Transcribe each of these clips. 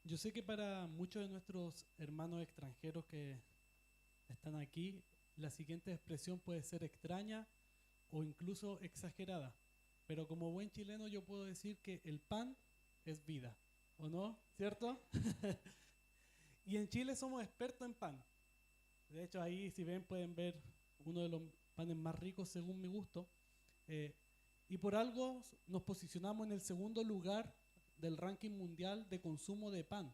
Yo sé que para muchos de nuestros hermanos extranjeros que están aquí, la siguiente expresión puede ser extraña o incluso exagerada. Pero como buen chileno yo puedo decir que el pan es vida, ¿o no? ¿Cierto? Y en Chile somos expertos en pan. De hecho, ahí si ven pueden ver uno de los panes más ricos según mi gusto. Eh, y por algo nos posicionamos en el segundo lugar del ranking mundial de consumo de pan.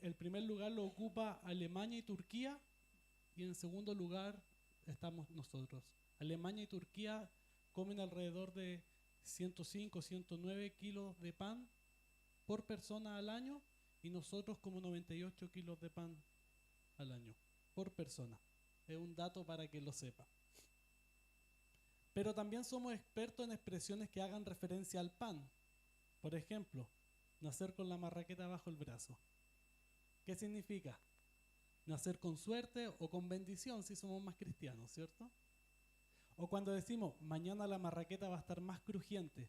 El primer lugar lo ocupa Alemania y Turquía y en segundo lugar estamos nosotros. Alemania y Turquía comen alrededor de 105, 109 kilos de pan por persona al año y nosotros como 98 kilos de pan al año por persona. Es un dato para que lo sepa. Pero también somos expertos en expresiones que hagan referencia al pan. Por ejemplo, nacer con la marraqueta bajo el brazo. ¿Qué significa? Nacer con suerte o con bendición si somos más cristianos, ¿cierto? O cuando decimos, mañana la marraqueta va a estar más crujiente,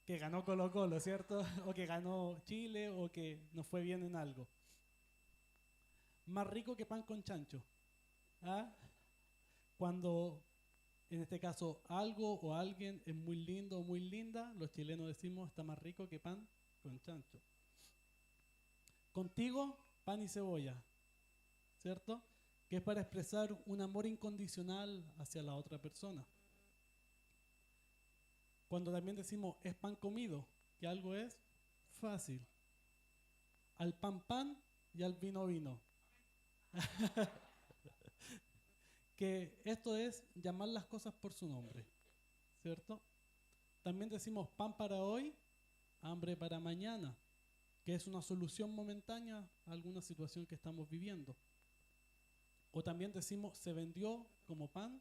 que ganó Colo Colo, ¿cierto? O que ganó Chile o que nos fue bien en algo. Más rico que pan con chancho. ¿Ah? Cuando, en este caso, algo o alguien es muy lindo o muy linda, los chilenos decimos, está más rico que pan con chancho. Contigo, pan y cebolla, ¿cierto? Que es para expresar un amor incondicional hacia la otra persona. Cuando también decimos es pan comido, que algo es fácil. Al pan pan y al vino vino. Que esto es llamar las cosas por su nombre, ¿cierto? También decimos pan para hoy, hambre para mañana, que es una solución momentánea a alguna situación que estamos viviendo. O también decimos se vendió como pan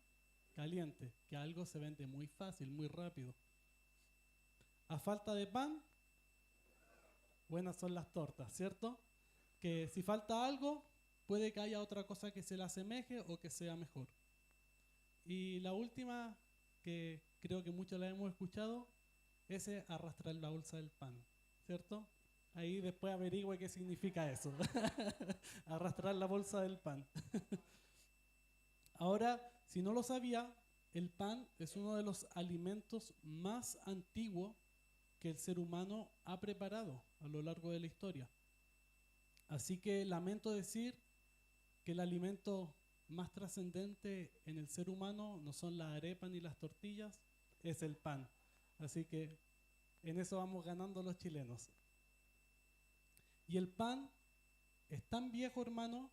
caliente, que algo se vende muy fácil, muy rápido. A falta de pan, buenas son las tortas, ¿cierto? Que si falta algo, puede que haya otra cosa que se le asemeje o que sea mejor. Y la última, que creo que muchos la hemos escuchado, es arrastrar la bolsa del pan, ¿cierto? Ahí después averigüe qué significa eso, arrastrar la bolsa del pan. Ahora, si no lo sabía, el pan es uno de los alimentos más antiguos que el ser humano ha preparado a lo largo de la historia. Así que lamento decir que el alimento más trascendente en el ser humano no son las arepas ni las tortillas, es el pan. Así que en eso vamos ganando los chilenos. Y el pan es tan viejo, hermano,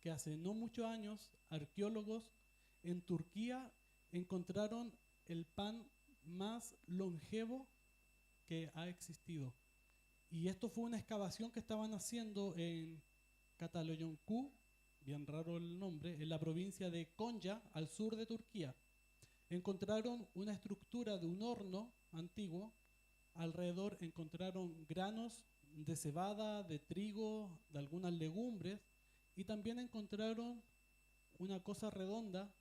que hace no muchos años arqueólogos en Turquía encontraron el pan más longevo que ha existido. Y esto fue una excavación que estaban haciendo en Catalayoncu, bien raro el nombre, en la provincia de Konya, al sur de Turquía. Encontraron una estructura de un horno antiguo, alrededor encontraron granos de cebada, de trigo, de algunas legumbres, y también encontraron una cosa redonda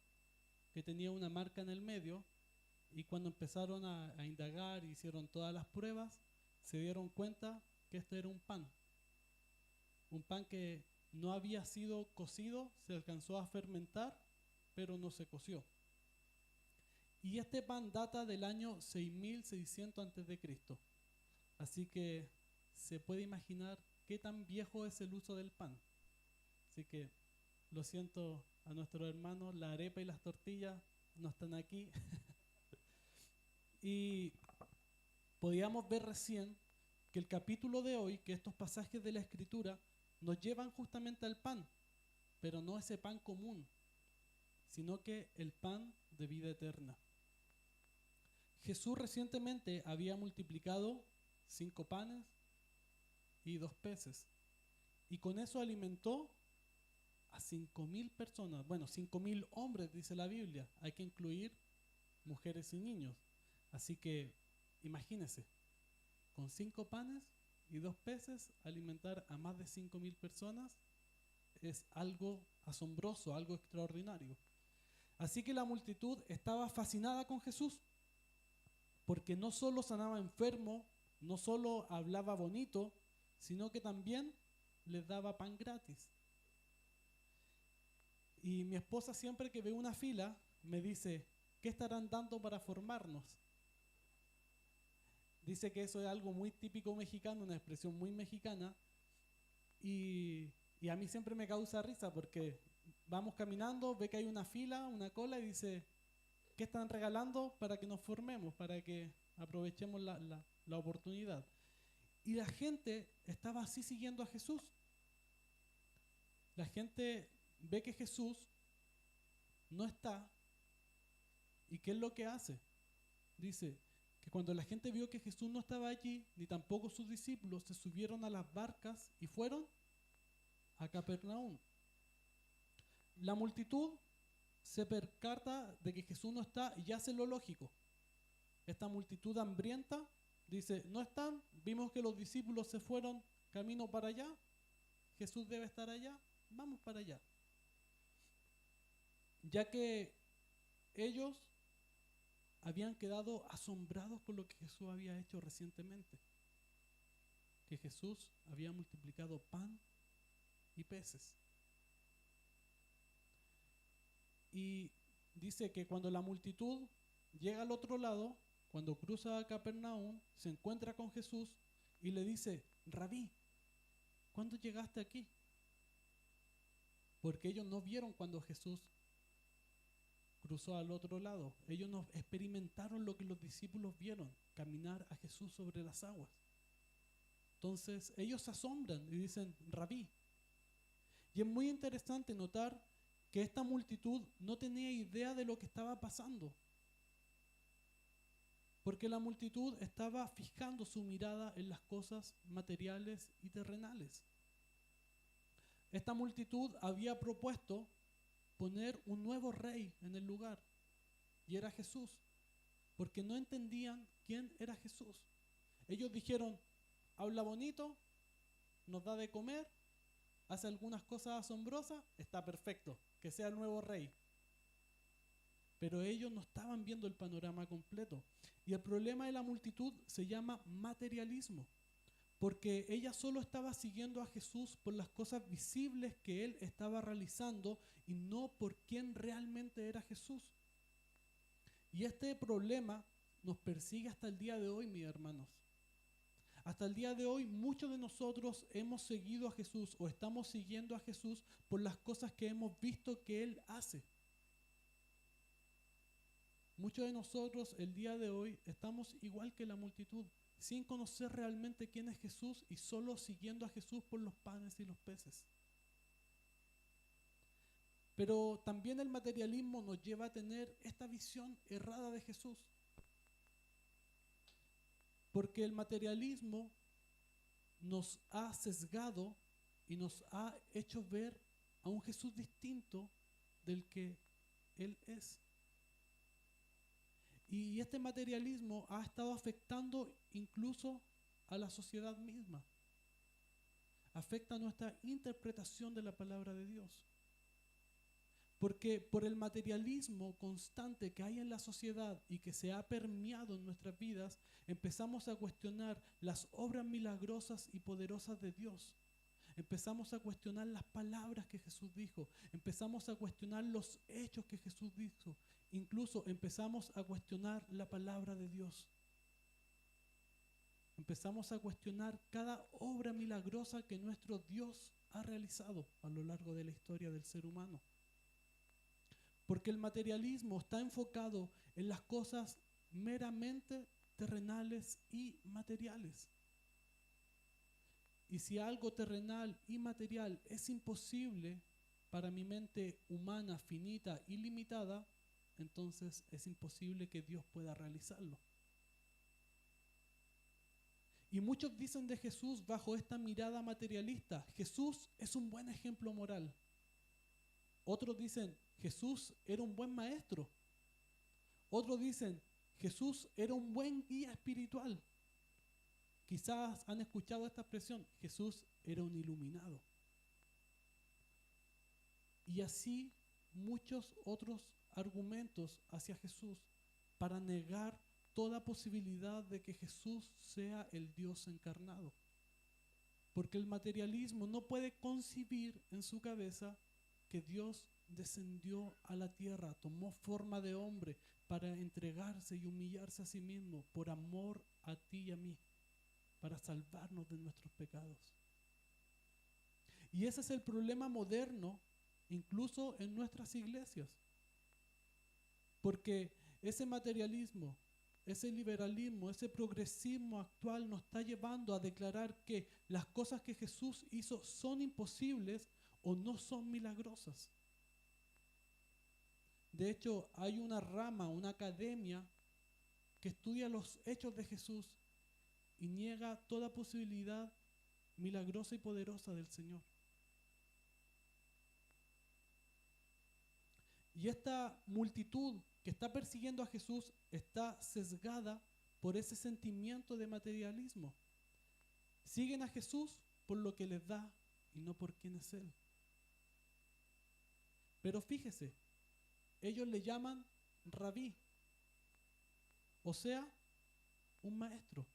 que tenía una marca en el medio, y cuando empezaron a indagar, hicieron todas las pruebas, se dieron cuenta que esto era un pan que no había sido cocido, se alcanzó a fermentar, pero no se coció. Y este pan data del año 6600 antes de Cristo. Así que se puede imaginar qué tan viejo es el uso del pan. Así que lo siento a nuestros hermanos, la arepa y las tortillas no están aquí. Y podíamos ver recién que el capítulo de hoy, que estos pasajes de la Escritura nos llevan justamente al pan, pero no ese pan común, sino que el pan de vida eterna. Jesús recientemente había multiplicado 5 panes y 2 peces, y con eso alimentó a 5.000 personas, bueno, 5.000 hombres dice la Biblia, hay que incluir mujeres y niños. Así que imagínense, con 5 panes y 2 peces alimentar a más de 5.000 personas es algo asombroso, algo extraordinario. Así que la multitud estaba fascinada con Jesús, porque no solo sanaba enfermo, no solo hablaba bonito, sino que también les daba pan gratis. Y mi esposa siempre que ve una fila me dice, ¿qué estarán dando para formarnos? Dice que eso es algo muy típico mexicano, una expresión muy mexicana, y a mí siempre me causa risa porque vamos caminando, ve que hay una fila, una cola y dice, ¿qué están regalando para que nos formemos, para que aprovechemos la oportunidad? Y la gente estaba así siguiendo a Jesús. La gente ve que Jesús no está, ¿y qué es lo que hace? Dice que cuando la gente vio que Jesús no estaba allí, ni tampoco sus discípulos, se subieron a las barcas y fueron a Capernaum. La multitud se percata de que Jesús no está y hace lo lógico. Esta multitud hambrienta dice, no están, vimos que los discípulos se fueron camino para allá, Jesús debe estar allá, vamos para allá. Ya que ellos habían quedado asombrados por lo que Jesús había hecho recientemente, que Jesús había multiplicado pan y peces. Y dice que cuando la multitud llega al otro lado, cuando cruza a Capernaum, se encuentra con Jesús y le dice, Rabí, ¿cuándo llegaste aquí? Porque ellos no vieron cuando Jesús cruzó al otro lado. Ellos no experimentaron lo que los discípulos vieron, caminar a Jesús sobre las aguas. Entonces ellos se asombran y dicen, Rabí. Y es muy interesante notar que esta multitud no tenía idea de lo que estaba pasando, porque la multitud estaba fijando su mirada en las cosas materiales y terrenales. Esta multitud había propuesto poner un nuevo rey en el lugar, y era Jesús, porque no entendían quién era Jesús. Ellos dijeron, habla bonito, nos da de comer, hace algunas cosas asombrosas, está perfecto, que sea el nuevo rey. Pero ellos no estaban viendo el panorama completo. Y el problema de la multitud se llama materialismo, porque ella solo estaba siguiendo a Jesús por las cosas visibles que él estaba realizando y no por quién realmente era Jesús. Y este problema nos persigue hasta el día de hoy, mis hermanos. Hasta el día de hoy muchos de nosotros hemos seguido a Jesús o estamos siguiendo a Jesús por las cosas que hemos visto que Él hace. Muchos de nosotros el día de hoy estamos igual que la multitud, sin conocer realmente quién es Jesús y solo siguiendo a Jesús por los panes y los peces. Pero también el materialismo nos lleva a tener esta visión errada de Jesús. Porque el materialismo nos ha sesgado y nos ha hecho ver a un Jesús distinto del que Él es. Y este materialismo ha estado afectando incluso a la sociedad misma. Afecta nuestra interpretación de la palabra de Dios. Porque por el materialismo constante que hay en la sociedad y que se ha permeado en nuestras vidas, empezamos a cuestionar las obras milagrosas y poderosas de Dios. Empezamos a cuestionar las palabras que Jesús dijo. Empezamos a cuestionar los hechos que Jesús dijo. Incluso empezamos a cuestionar la palabra de Dios. Empezamos a cuestionar cada obra milagrosa que nuestro Dios ha realizado a lo largo de la historia del ser humano. Porque el materialismo está enfocado en las cosas meramente terrenales y materiales. Y si algo terrenal y material es imposible para mi mente humana, finita y limitada, entonces es imposible que Dios pueda realizarlo. Y muchos dicen de Jesús bajo esta mirada materialista, Jesús es un buen ejemplo moral. Otros dicen, Jesús era un buen maestro. Otros dicen, Jesús era un buen guía espiritual. Quizás han escuchado esta expresión, Jesús era un iluminado. Y así muchos otros argumentos hacia Jesús para negar toda posibilidad de que Jesús sea el Dios encarnado. Porque el materialismo no puede concebir en su cabeza que Dios descendió a la tierra, tomó forma de hombre para entregarse y humillarse a sí mismo por amor a ti y a mí, para salvarnos de nuestros pecados. Y ese es el problema moderno, incluso en nuestras iglesias. Porque ese materialismo, ese liberalismo, ese progresismo actual nos está llevando a declarar que las cosas que Jesús hizo son imposibles o no son milagrosas. De hecho, hay una rama, una academia que estudia los hechos de Jesús y niega toda posibilidad milagrosa y poderosa del Señor. Y esta multitud que está persiguiendo a Jesús está sesgada por ese sentimiento de materialismo. Siguen a Jesús por lo que les da y no por quién es Él. Pero fíjese, ellos le llaman rabí, o sea, un maestro.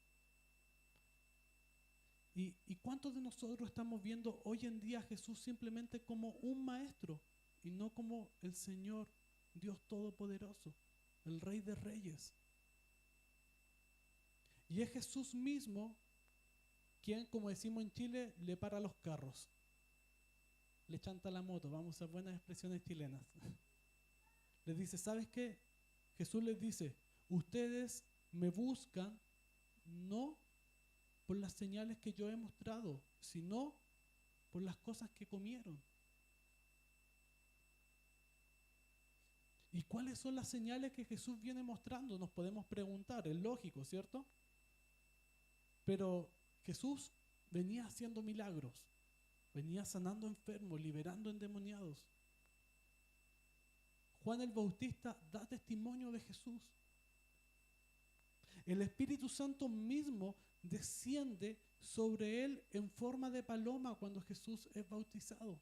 ¿Y cuántos de nosotros estamos viendo hoy en día a Jesús simplemente como un maestro y no como el Señor, Dios Todopoderoso, el Rey de Reyes? Y es Jesús mismo quien, como decimos en Chile, le para los carros, le chanta la moto, vamos a buenas expresiones chilenas. Les dice, ¿sabes qué? Jesús les dice, ustedes me buscan no por las señales que yo he mostrado, sino por las cosas que comieron. ¿Y cuáles son las señales que Jesús viene mostrando? Nos podemos preguntar, es lógico, ¿cierto? Pero Jesús venía haciendo milagros, venía sanando enfermos, liberando endemoniados. Juan el Bautista da testimonio de Jesús. El Espíritu Santo mismo desciende sobre él en forma de paloma cuando Jesús es bautizado.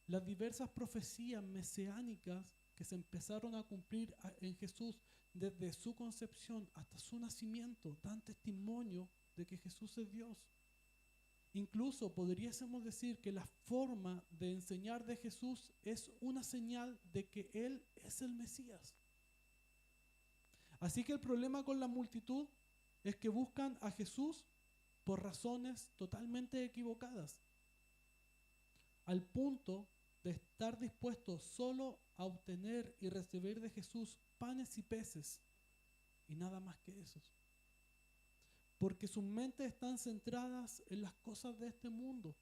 Las diversas profecías mesiánicas que se empezaron a cumplir en Jesús desde su concepción hasta su nacimiento dan testimonio de que Jesús es Dios. Incluso podríamos decir que la forma de enseñar de Jesús es una señal de que Él es el Mesías. Así que el problema con la multitud es que buscan a Jesús por razones totalmente equivocadas, al punto de estar dispuestos solo a obtener y recibir de Jesús panes y peces y nada más que eso. Porque sus mentes están centradas en las cosas de este mundo.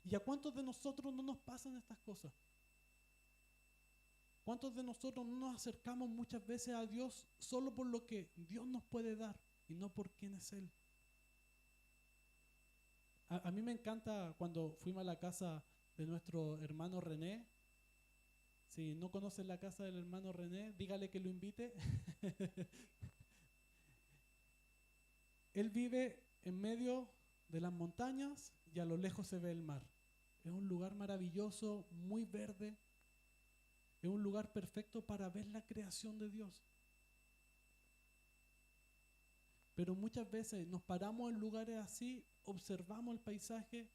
¿Y a cuántos de nosotros no nos pasan estas cosas? ¿Cuántos de nosotros no nos acercamos muchas veces a Dios solo por lo que Dios nos puede dar y no por quién es Él? A mí me encanta cuando fuimos a la casa de nuestro hermano René. Si no conocen la casa del hermano René, dígale que lo invite. Él vive en medio de las montañas y a lo lejos se ve el mar. Es un lugar maravilloso, muy verde. Es un lugar perfecto para ver la creación de Dios. Pero muchas veces nos paramos en lugares así, observamos el paisaje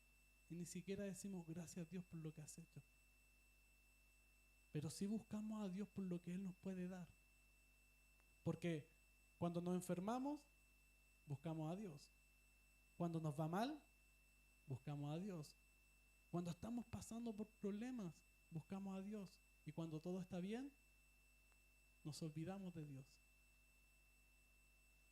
y ni siquiera decimos gracias a Dios por lo que has hecho. Pero sí buscamos a Dios por lo que Él nos puede dar. Porque cuando nos enfermamos, buscamos a Dios. Cuando nos va mal, buscamos a Dios. Cuando estamos pasando por problemas, buscamos a Dios. Y cuando todo está bien, nos olvidamos de Dios.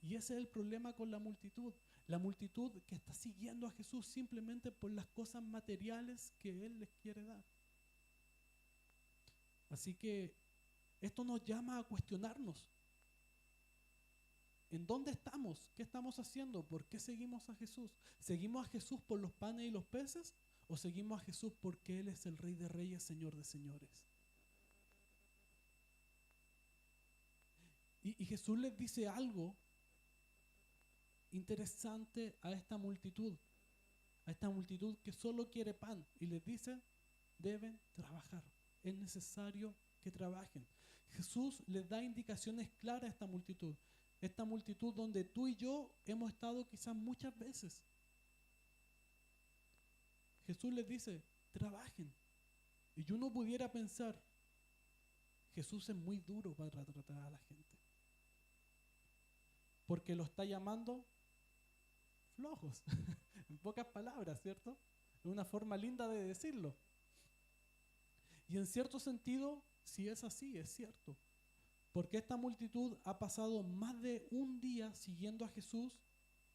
Y ese es el problema con la multitud. La multitud que está siguiendo a Jesús simplemente por las cosas materiales que Él les quiere dar. Así que esto nos llama a cuestionarnos. ¿En dónde estamos? ¿Qué estamos haciendo? ¿Por qué seguimos a Jesús? ¿Seguimos a Jesús por los panes y los peces? ¿O seguimos a Jesús porque Él es el Rey de Reyes, Señor de Señores? Y Jesús les dice algo interesante a esta multitud que solo quiere pan, y les dice, deben trabajar, es necesario que trabajen. Jesús les da indicaciones claras a esta multitud. esta multitud donde tú y yo hemos estado quizás muchas veces. Jesús les dice, trabajen. Y uno pudiera pensar, Jesús es muy duro para tratar a la gente, porque lo está llamando flojos, en pocas palabras, ¿cierto? Es una forma linda de decirlo. Y en cierto sentido, si es así, es cierto. Porque esta multitud ha pasado más de un día siguiendo a Jesús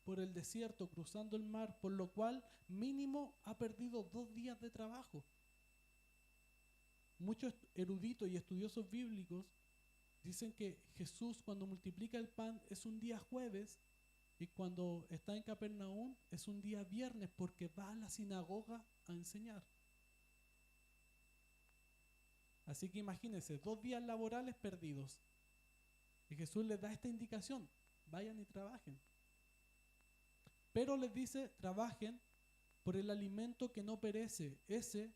por el desierto, cruzando el mar, por lo cual mínimo ha perdido 2 días de trabajo. Muchos eruditos y estudiosos bíblicos dicen que Jesús, cuando multiplica el pan, es un día jueves, y cuando está en Capernaum es un día viernes, porque va a la sinagoga a enseñar. Así que imagínense, 2 días laborales perdidos. Y Jesús les da esta indicación, vayan y trabajen. Pero les dice, trabajen por el alimento que no perece, ese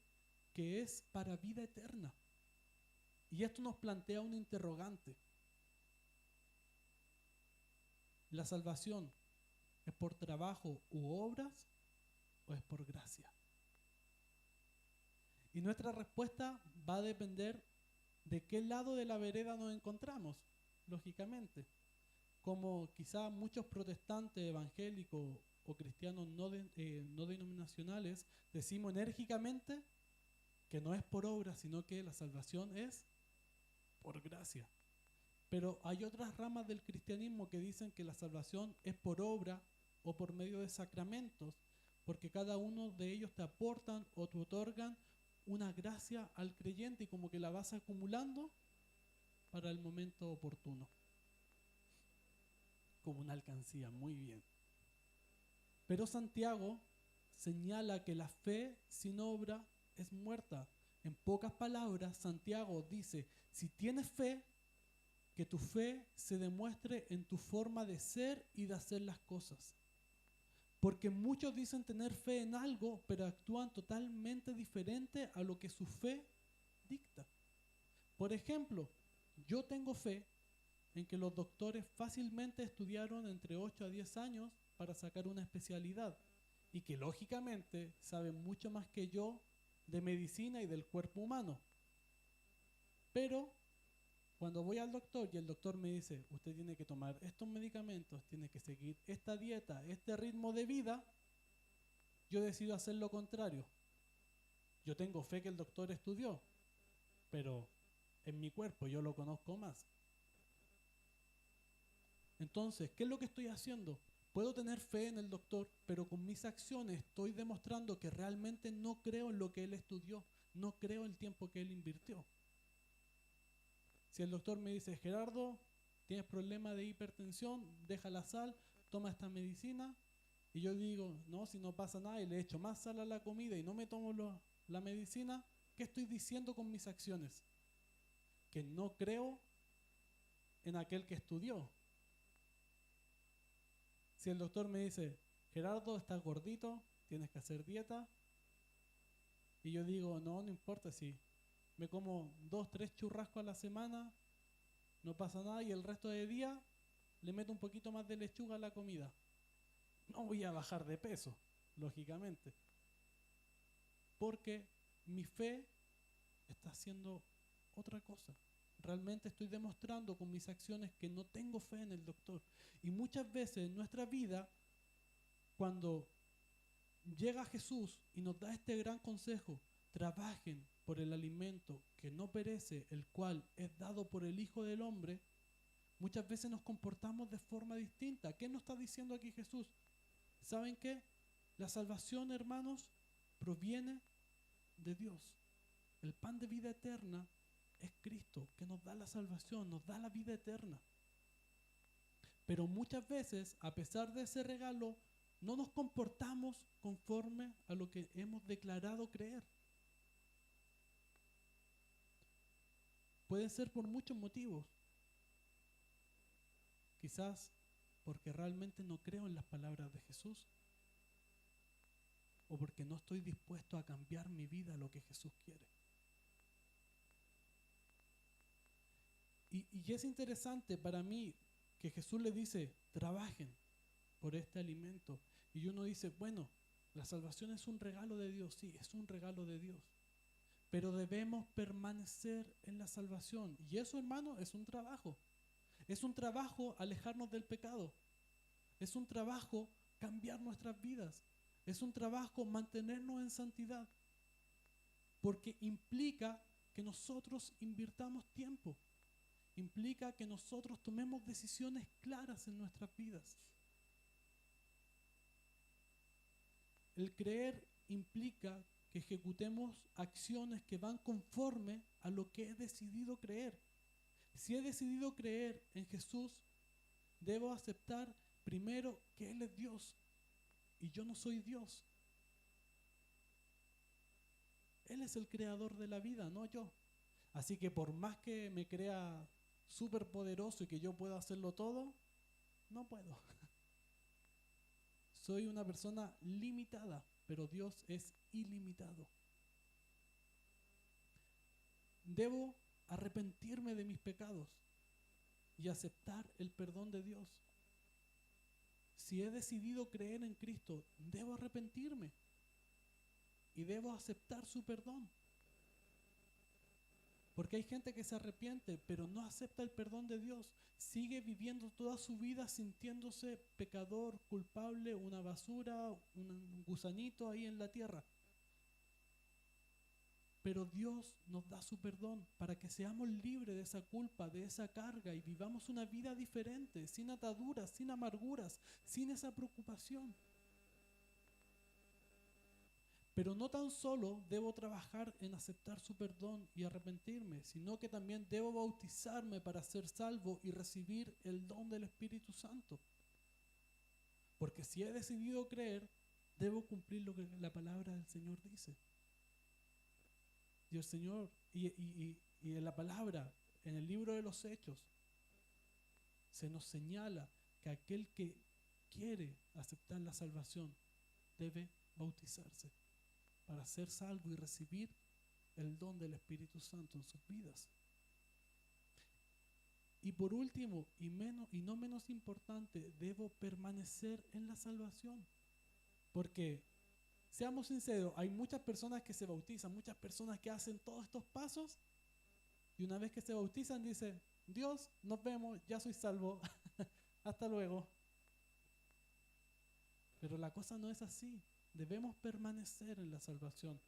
que es para vida eterna. Y esto nos plantea un interrogante. ¿La salvación es por trabajo u obras o es por gracia? Y nuestra respuesta va a depender de qué lado de la vereda nos encontramos, lógicamente. Como quizá muchos protestantes evangélicos o cristianos no denominacionales decimos enérgicamente que no es por obra, sino que la salvación es por gracia. Pero hay otras ramas del cristianismo que dicen que la salvación es por obra o por medio de sacramentos, porque cada uno de ellos te aportan o te otorgan una gracia al creyente y como que la vas acumulando para el momento oportuno. Como una alcancía, muy bien. Pero Santiago señala que la fe sin obra es muerta. En pocas palabras, Santiago dice, si tienes fe, que tu fe se demuestre en tu forma de ser y de hacer las cosas. Porque muchos dicen tener fe en algo, pero actúan totalmente diferente a lo que su fe dicta. Por ejemplo, yo tengo fe en que los doctores fácilmente estudiaron entre 8 a 10 años para sacar una especialidad y que lógicamente saben mucho más que yo de medicina y del cuerpo humano. Pero cuando voy al doctor y el doctor me dice, usted tiene que tomar estos medicamentos, tiene que seguir esta dieta, este ritmo de vida, yo decido hacer lo contrario. Yo tengo fe que el doctor estudió, pero en mi cuerpo yo lo conozco más. Entonces, ¿qué es lo que estoy haciendo? Puedo tener fe en el doctor, pero con mis acciones estoy demostrando que realmente no creo en lo que él estudió, no creo en el tiempo que él invirtió. Si el doctor me dice, Gerardo, tienes problema de hipertensión, deja la sal, toma esta medicina, y yo digo, no, si no pasa nada y le echo más sal a la comida y no me tomo la medicina, ¿qué estoy diciendo con mis acciones? Que no creo en aquel que estudió. Si el doctor me dice, Gerardo, estás gordito, tienes que hacer dieta, y yo digo, no importa si me como 2, 3 churrascos a la semana, no pasa nada, y el resto de día le meto un poquito más de lechuga a la comida. No voy a bajar de peso, lógicamente, porque mi fe está haciendo otra cosa. Realmente estoy demostrando con mis acciones que no tengo fe en el doctor. Y muchas veces en nuestra vida, cuando llega Jesús y nos da este gran consejo, trabajen por el alimento que no perece, el cual es dado por el Hijo del Hombre, muchas veces nos comportamos de forma distinta. ¿Qué nos está diciendo aquí Jesús? ¿Saben qué? La salvación, hermanos, proviene de Dios. El pan de vida eterna es Cristo, que nos da la salvación, nos da la vida eterna. Pero muchas veces, a pesar de ese regalo, no nos comportamos conforme a lo que hemos declarado creer. Puede ser por muchos motivos. Quizás porque realmente no creo en las palabras de Jesús, o porque no estoy dispuesto a cambiar mi vida a lo que Jesús quiere. Y es interesante para mí que Jesús le dice, trabajen por este alimento. Y uno dice, bueno, la salvación es un regalo de Dios. Sí, es un regalo de Dios. Pero debemos permanecer en la salvación. Y eso, hermano, es un trabajo. Es un trabajo alejarnos del pecado. Es un trabajo cambiar nuestras vidas. Es un trabajo mantenernos en santidad. Porque implica que nosotros invirtamos tiempo. Implica que nosotros tomemos decisiones claras en nuestras vidas. El creer implica que ejecutemos acciones que van conforme a lo que he decidido creer. Si he decidido creer en Jesús, debo aceptar primero que Él es Dios y yo no soy Dios. Él es el creador de la vida, no yo. Así que por más que me crea súper poderoso y que yo pueda hacerlo todo, no puedo. Soy una persona limitada, pero Dios es ilimitado. Debo arrepentirme de mis pecados y aceptar el perdón de Dios. Si he decidido creer en Cristo, debo arrepentirme y debo aceptar su perdón. Porque hay gente que se arrepiente, pero no acepta el perdón de Dios. Sigue viviendo toda su vida sintiéndose pecador, culpable, una basura, un gusanito ahí en la tierra. Pero Dios nos da su perdón para que seamos libres de esa culpa, de esa carga y vivamos una vida diferente, sin ataduras, sin amarguras, sin esa preocupación. Pero no tan solo debo trabajar en aceptar su perdón y arrepentirme, sino que también debo bautizarme para ser salvo y recibir el don del Espíritu Santo. Porque si he decidido creer, debo cumplir lo que la palabra del Señor dice. Y el Señor, y en la palabra, en el libro de los Hechos, se nos señala que aquel que quiere aceptar la salvación debe bautizarse para ser salvo y recibir el don del Espíritu Santo en sus vidas. Y por último, y no menos importante, debo permanecer en la salvación. Porque, seamos sinceros, hay muchas personas que se bautizan, muchas personas que hacen todos estos pasos, y una vez que se bautizan dicen, Dios, nos vemos, ya soy salvo, hasta luego. Pero la cosa no es así. Debemos permanecer en la salvación.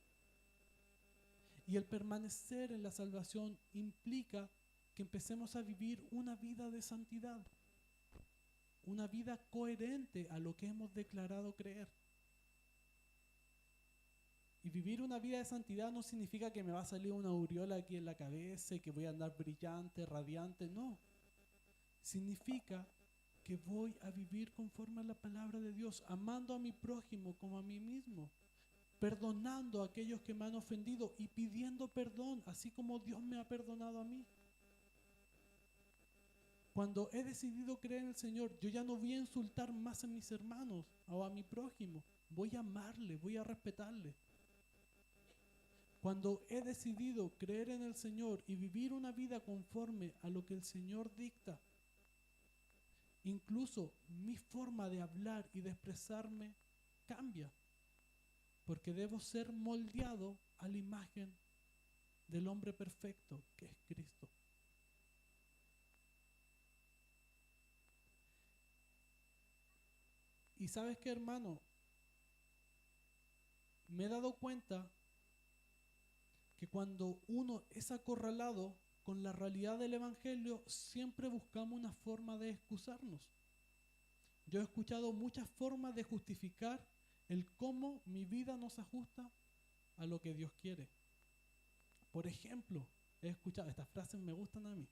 Y el permanecer en la salvación implica que empecemos a vivir una vida de santidad, una vida coherente a lo que hemos declarado creer. Y vivir una vida de santidad no significa que me va a salir una aureola aquí en la cabeza y que voy a andar brillante, radiante, no. Significa que voy a vivir conforme a la palabra de Dios, amando a mi prójimo como a mí mismo, perdonando a aquellos que me han ofendido y pidiendo perdón, así como Dios me ha perdonado a mí. Cuando he decidido creer en el Señor, yo ya no voy a insultar más a mis hermanos o a mi prójimo, voy a amarle, voy a respetarle. Cuando he decidido creer en el Señor y vivir una vida conforme a lo que el Señor dicta, incluso mi forma de hablar y de expresarme cambia, porque debo ser moldeado a la imagen del hombre perfecto que es Cristo. Y ¿sabes qué, hermano? Me he dado cuenta que cuando uno es acorralado con la realidad del Evangelio, siempre buscamos una forma de excusarnos. Yo he escuchado muchas formas de justificar el cómo mi vida no se ajusta a lo que Dios quiere. Por ejemplo, he escuchado, estas frases me gustan a mí,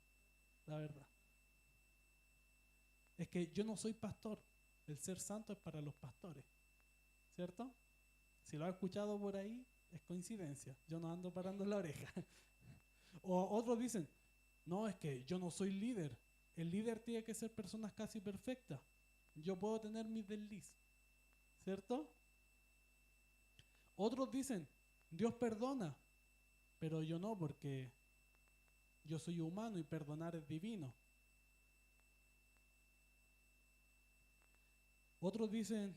la verdad. Es que yo no soy pastor, el ser santo es para los pastores, ¿cierto? Si lo has escuchado por ahí, es coincidencia, yo no ando parando la oreja. O otros dicen, no, es que yo no soy líder, el líder tiene que ser personas casi perfectas, yo puedo tener mis desliz, ¿cierto? Otros dicen, Dios perdona, pero yo no, porque yo soy humano y perdonar es divino. Otros dicen,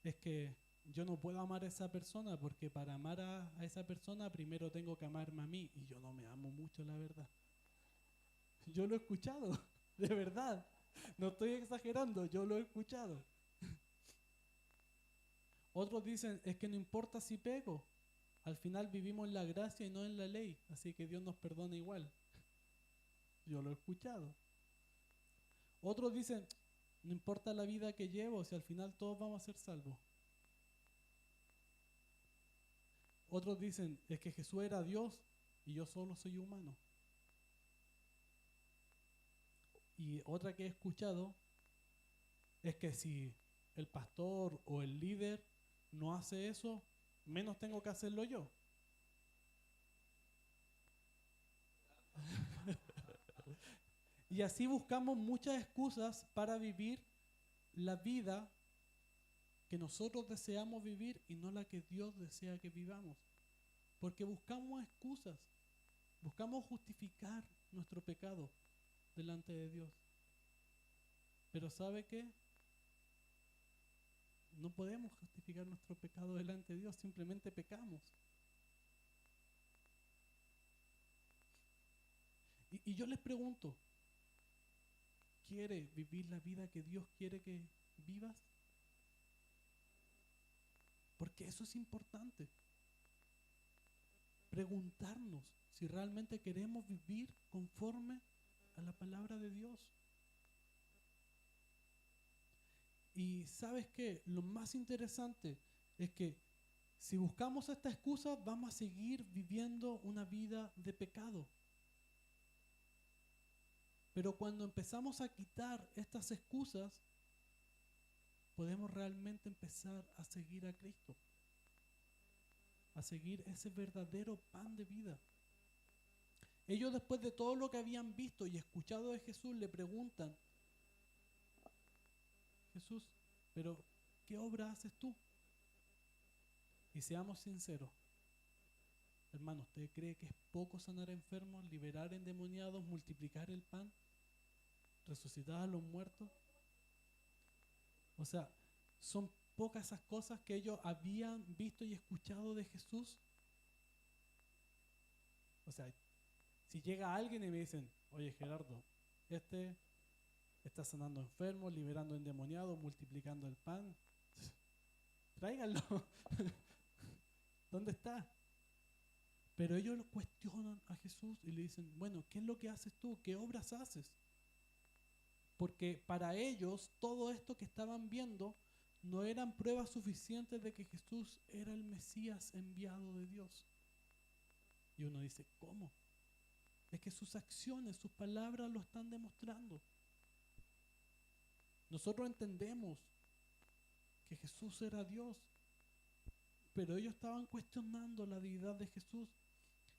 es que yo no puedo amar a esa persona porque para amar a esa persona primero tengo que amarme a mí y yo no me amo mucho, la verdad. Yo lo he escuchado, de verdad. No estoy exagerando, yo lo he escuchado. Otros dicen, es que no importa si pego, al final vivimos en la gracia y no en la ley, así que Dios nos perdona igual. Yo lo he escuchado. Otros dicen, no importa la vida que llevo, si al final todos vamos a ser salvos. Otros dicen, es que Jesús era Dios y yo solo soy humano. Y otra que he escuchado es que si el pastor o el líder no hace eso, menos tengo que hacerlo yo. Y así buscamos muchas excusas para vivir la vida que nosotros deseamos vivir y no la que Dios desea que vivamos. Porque buscamos excusas, buscamos justificar nuestro pecado delante de Dios. Pero ¿sabe qué? No podemos justificar nuestro pecado delante de Dios, simplemente pecamos. Y yo les pregunto, ¿quiere vivir la vida que Dios quiere que vivas? Porque eso es importante. Preguntarnos si realmente queremos vivir conforme a la palabra de Dios. Y ¿sabes qué? Lo más interesante es que si buscamos esta excusa, vamos a seguir viviendo una vida de pecado. Pero cuando empezamos a quitar estas excusas, podemos realmente empezar a seguir a Cristo, a seguir ese verdadero pan de vida. Ellos, después de todo lo que habían visto y escuchado de Jesús, le preguntan, Jesús, pero ¿qué obra haces tú? Y seamos sinceros, hermano, ¿usted cree que es poco sanar enfermos, liberar endemoniados, multiplicar el pan, resucitar a los muertos? O sea, ¿son pocas esas cosas que ellos habían visto y escuchado de Jesús? O sea, si llega alguien y me dicen, oye Gerardo, este está sanando enfermos, liberando endemoniados, multiplicando el pan, tráiganlo. ¿Dónde está? Pero ellos lo cuestionan a Jesús y le dicen, bueno, ¿qué es lo que haces tú? ¿Qué obras haces? Porque para ellos todo esto que estaban viendo no eran pruebas suficientes de que Jesús era el Mesías enviado de Dios. Y uno dice, ¿cómo? Es que sus acciones, sus palabras lo están demostrando. Nosotros entendemos que Jesús era Dios, pero ellos estaban cuestionando la deidad de Jesús.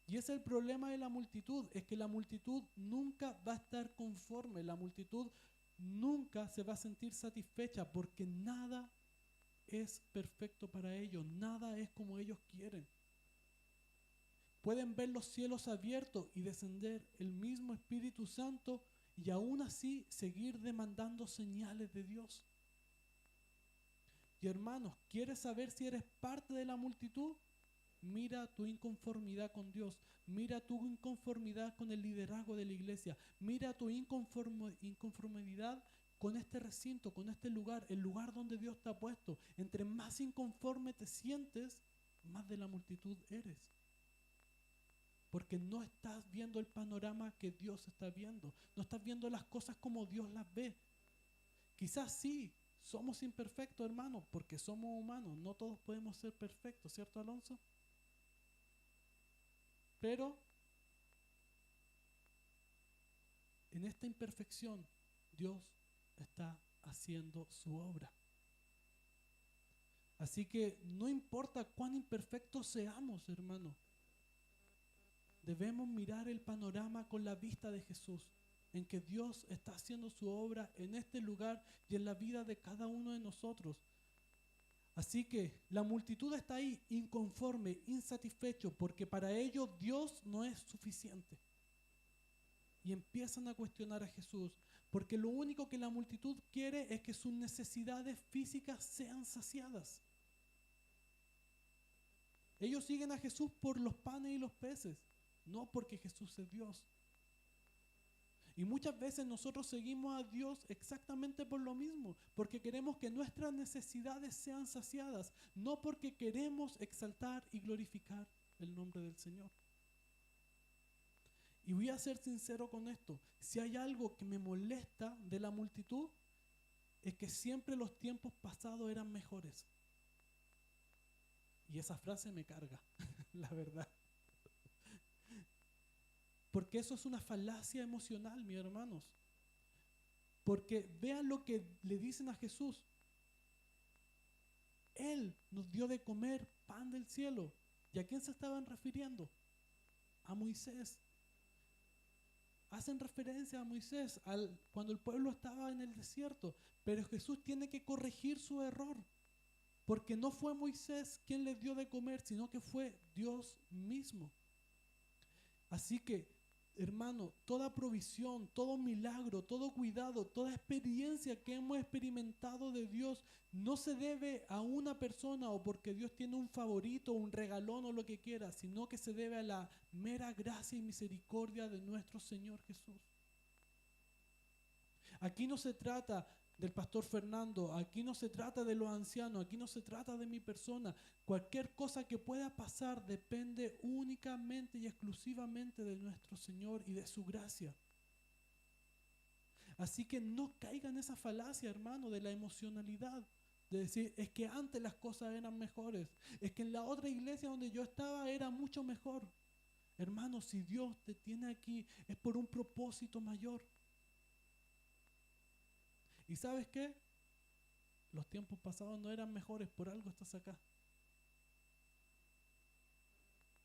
Y ese es el problema de la multitud, es que la multitud nunca va a estar conforme, la multitud nunca se va a sentir satisfecha porque nada es perfecto para ellos, nada es como ellos quieren. Pueden ver los cielos abiertos y descender el mismo Espíritu Santo y aún así seguir demandando señales de Dios. Y hermanos, ¿quieres saber si eres parte de la multitud? Mira tu inconformidad con Dios, mira tu inconformidad con el liderazgo de la iglesia, mira tu inconformidad con este recinto, con este lugar, el lugar donde Dios te ha puesto. Entre más inconforme te sientes, más de la multitud eres. Porque no estás viendo el panorama que Dios está viendo, no estás viendo las cosas como Dios las ve. Quizás sí, somos imperfectos, hermanos, porque somos humanos, no todos podemos ser perfectos, ¿cierto, Alonso? Pero en esta imperfección Dios está haciendo su obra. Así que no importa cuán imperfectos seamos, hermano, debemos mirar el panorama con la vista de Jesús, en que Dios está haciendo su obra en este lugar y en la vida de cada uno de nosotros. Así que la multitud está ahí inconforme, insatisfecho, porque para ellos Dios no es suficiente. Y empiezan a cuestionar a Jesús, Porque lo único que la multitud quiere es que sus necesidades físicas sean saciadas. Ellos siguen a Jesús por los panes y los peces, no porque Jesús es Dios. Y muchas veces nosotros seguimos a Dios exactamente por lo mismo, porque queremos que nuestras necesidades sean saciadas, no porque queremos exaltar y glorificar el nombre del Señor. Y voy a ser sincero con esto, si hay algo que me molesta de la multitud, es que siempre los tiempos pasados eran mejores. Y esa frase me carga, la verdad. Porque eso es una falacia emocional, mis hermanos. Porque vean lo que le dicen a Jesús. Él nos dio de comer pan del cielo. ¿Y a quién se estaban refiriendo? A Moisés. Hacen referencia a Moisés cuando el pueblo estaba en el desierto. Pero Jesús tiene que corregir su error. Porque no fue Moisés quien les dio de comer, sino que fue Dios mismo. Así que, hermano, toda provisión, todo milagro, todo cuidado, toda experiencia que hemos experimentado de Dios no se debe a una persona o porque Dios tiene un favorito, un regalón o lo que quiera, sino que se debe a la mera gracia y misericordia de nuestro Señor Jesús. Aquí no se trata del pastor Fernando, aquí no se trata de los ancianos, aquí no se trata de mi persona. Cualquier cosa que pueda pasar depende únicamente y exclusivamente de nuestro Señor y de su gracia. Así que no caiga en esa falacia, hermano, de la emocionalidad, de decir, es que antes las cosas eran mejores, es que en la otra iglesia donde yo estaba era mucho mejor. Hermano, si Dios te tiene aquí es por un propósito mayor. ¿Y sabes qué? Los tiempos pasados no eran mejores, por algo estás acá.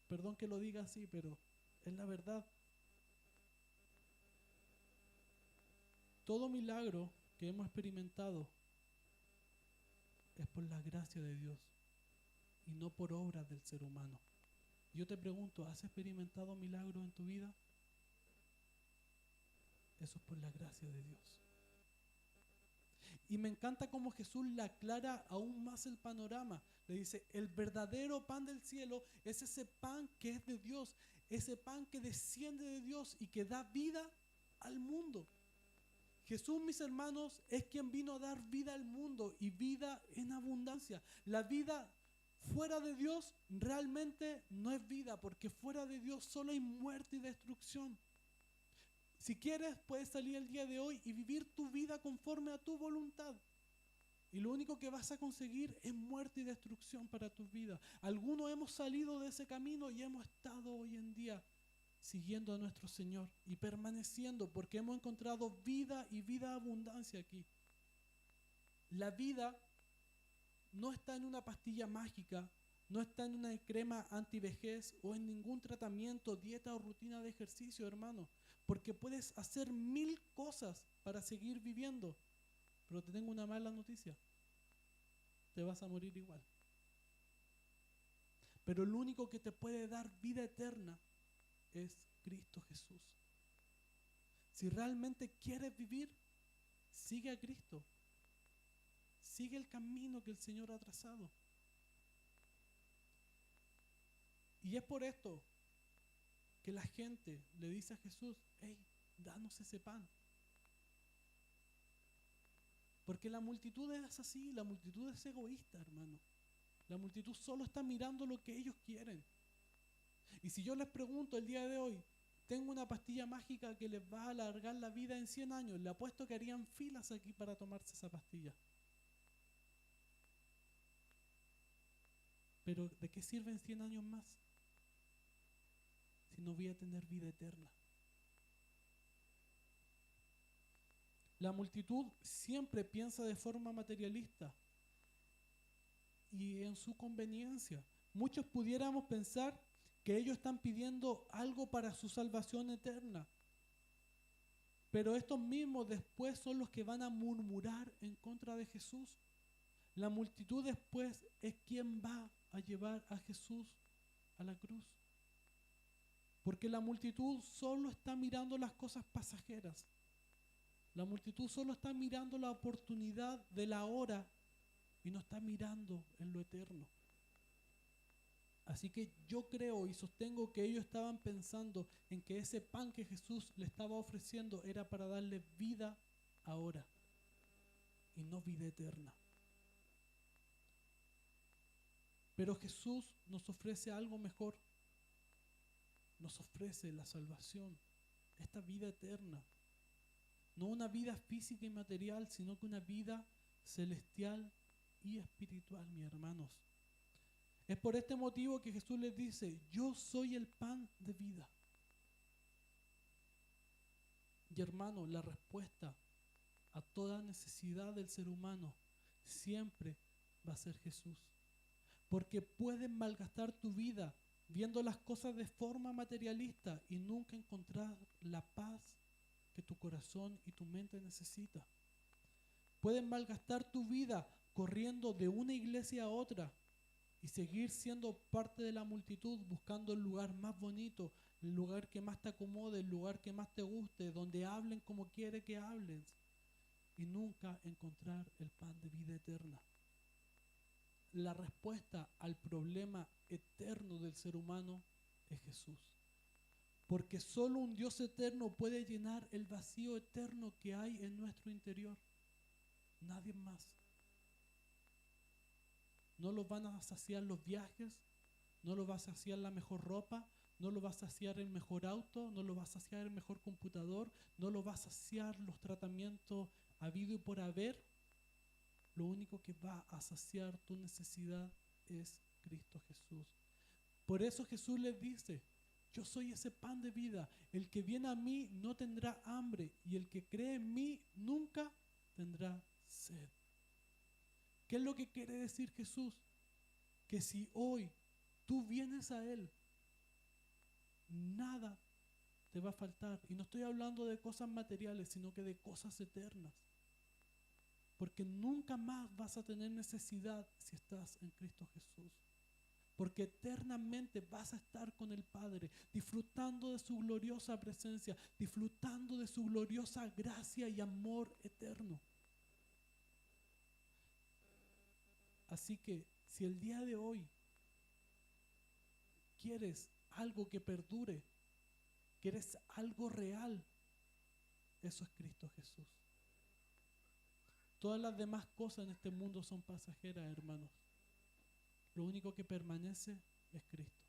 Perdón que lo diga así, pero es la verdad. Todo milagro que hemos experimentado es por la gracia de Dios y no por obras del ser humano. Yo te pregunto, ¿has experimentado milagros en tu vida? Eso es por la gracia de Dios. Y me encanta cómo Jesús le aclara aún más el panorama. Le dice, el verdadero pan del cielo es ese pan que es de Dios, ese pan que desciende de Dios y que da vida al mundo. Jesús, mis hermanos, es quien vino a dar vida al mundo y vida en abundancia. La vida fuera de Dios realmente no es vida, porque fuera de Dios solo hay muerte y destrucción. Si quieres, puedes salir el día de hoy y vivir tu vida conforme a tu voluntad. Y lo único que vas a conseguir es muerte y destrucción para tu vida. Algunos hemos salido de ese camino y hemos estado hoy en día siguiendo a nuestro Señor y permaneciendo porque hemos encontrado vida y vida abundancia aquí. La vida no está en una pastilla mágica, no está en una crema antivejez o en ningún tratamiento, dieta o rutina de ejercicio, hermano. Porque puedes hacer 1000 cosas para seguir viviendo. Pero te tengo una mala noticia. Te vas a morir igual. Pero lo único que te puede dar vida eterna es Cristo Jesús. Si realmente quieres vivir, sigue a Cristo. Sigue el camino que el Señor ha trazado. Y es por esto que la gente le dice a Jesús, hey, danos ese pan. Porque la multitud es así, la multitud es egoísta, hermano. La multitud solo está mirando lo que ellos quieren. Y si yo les pregunto el día de hoy, tengo una pastilla mágica que les va a alargar la vida en 100 años, le apuesto que harían filas aquí para tomarse esa pastilla. Pero ¿de qué sirven 100 años más si no voy a tener vida eterna? La multitud siempre piensa de forma materialista y en su conveniencia. Muchos pudiéramos pensar que ellos están pidiendo algo para su salvación eterna. Pero estos mismos después son los que van a murmurar en contra de Jesús. La multitud después es quien va a llevar a Jesús a la cruz. Porque la multitud solo está mirando las cosas pasajeras. La multitud solo está mirando la oportunidad de la hora y no está mirando en lo eterno. Así que yo creo y sostengo que ellos estaban pensando en que ese pan que Jesús le estaba ofreciendo era para darle vida ahora y no vida eterna. Pero Jesús nos ofrece algo mejor. Nos ofrece la salvación, esta vida eterna. No una vida física y material, sino que una vida celestial y espiritual, mis hermanos. Es por este motivo que Jesús les dice, yo soy el pan de vida. Y hermano, la respuesta a toda necesidad del ser humano siempre va a ser Jesús. Porque puedes malgastar tu vida viendo las cosas de forma materialista y nunca encontrar la paz que tu corazón y tu mente necesita. Puedes malgastar tu vida corriendo de una iglesia a otra y seguir siendo parte de la multitud buscando el lugar más bonito, el lugar que más te acomode, el lugar que más te guste, donde hablen como quiere que hablen y nunca encontrar el pan de vida eterna. La respuesta al problema eterno del ser humano es Jesús. Porque solo un Dios eterno puede llenar el vacío eterno que hay en nuestro interior. Nadie más. No lo van a saciar los viajes, no lo va a saciar la mejor ropa, no lo va a saciar el mejor auto, no lo va a saciar el mejor computador, no lo va a saciar los tratamientos habido y por haber. Lo único que va a saciar tu necesidad es Cristo Jesús. Por eso Jesús les dice, yo soy ese pan de vida. El que viene a mí no tendrá hambre y el que cree en mí nunca tendrá sed. ¿Qué es lo que quiere decir Jesús? Que si hoy tú vienes a Él, nada te va a faltar. Y no estoy hablando de cosas materiales, sino que de cosas eternas. Porque nunca más vas a tener necesidad si estás en Cristo Jesús. Porque eternamente vas a estar con el Padre, disfrutando de su gloriosa presencia, disfrutando de su gloriosa gracia y amor eterno. Así que si el día de hoy quieres algo que perdure, quieres algo real, eso es Cristo Jesús. Todas las demás cosas en este mundo son pasajeras, hermanos. Lo único que permanece es Cristo.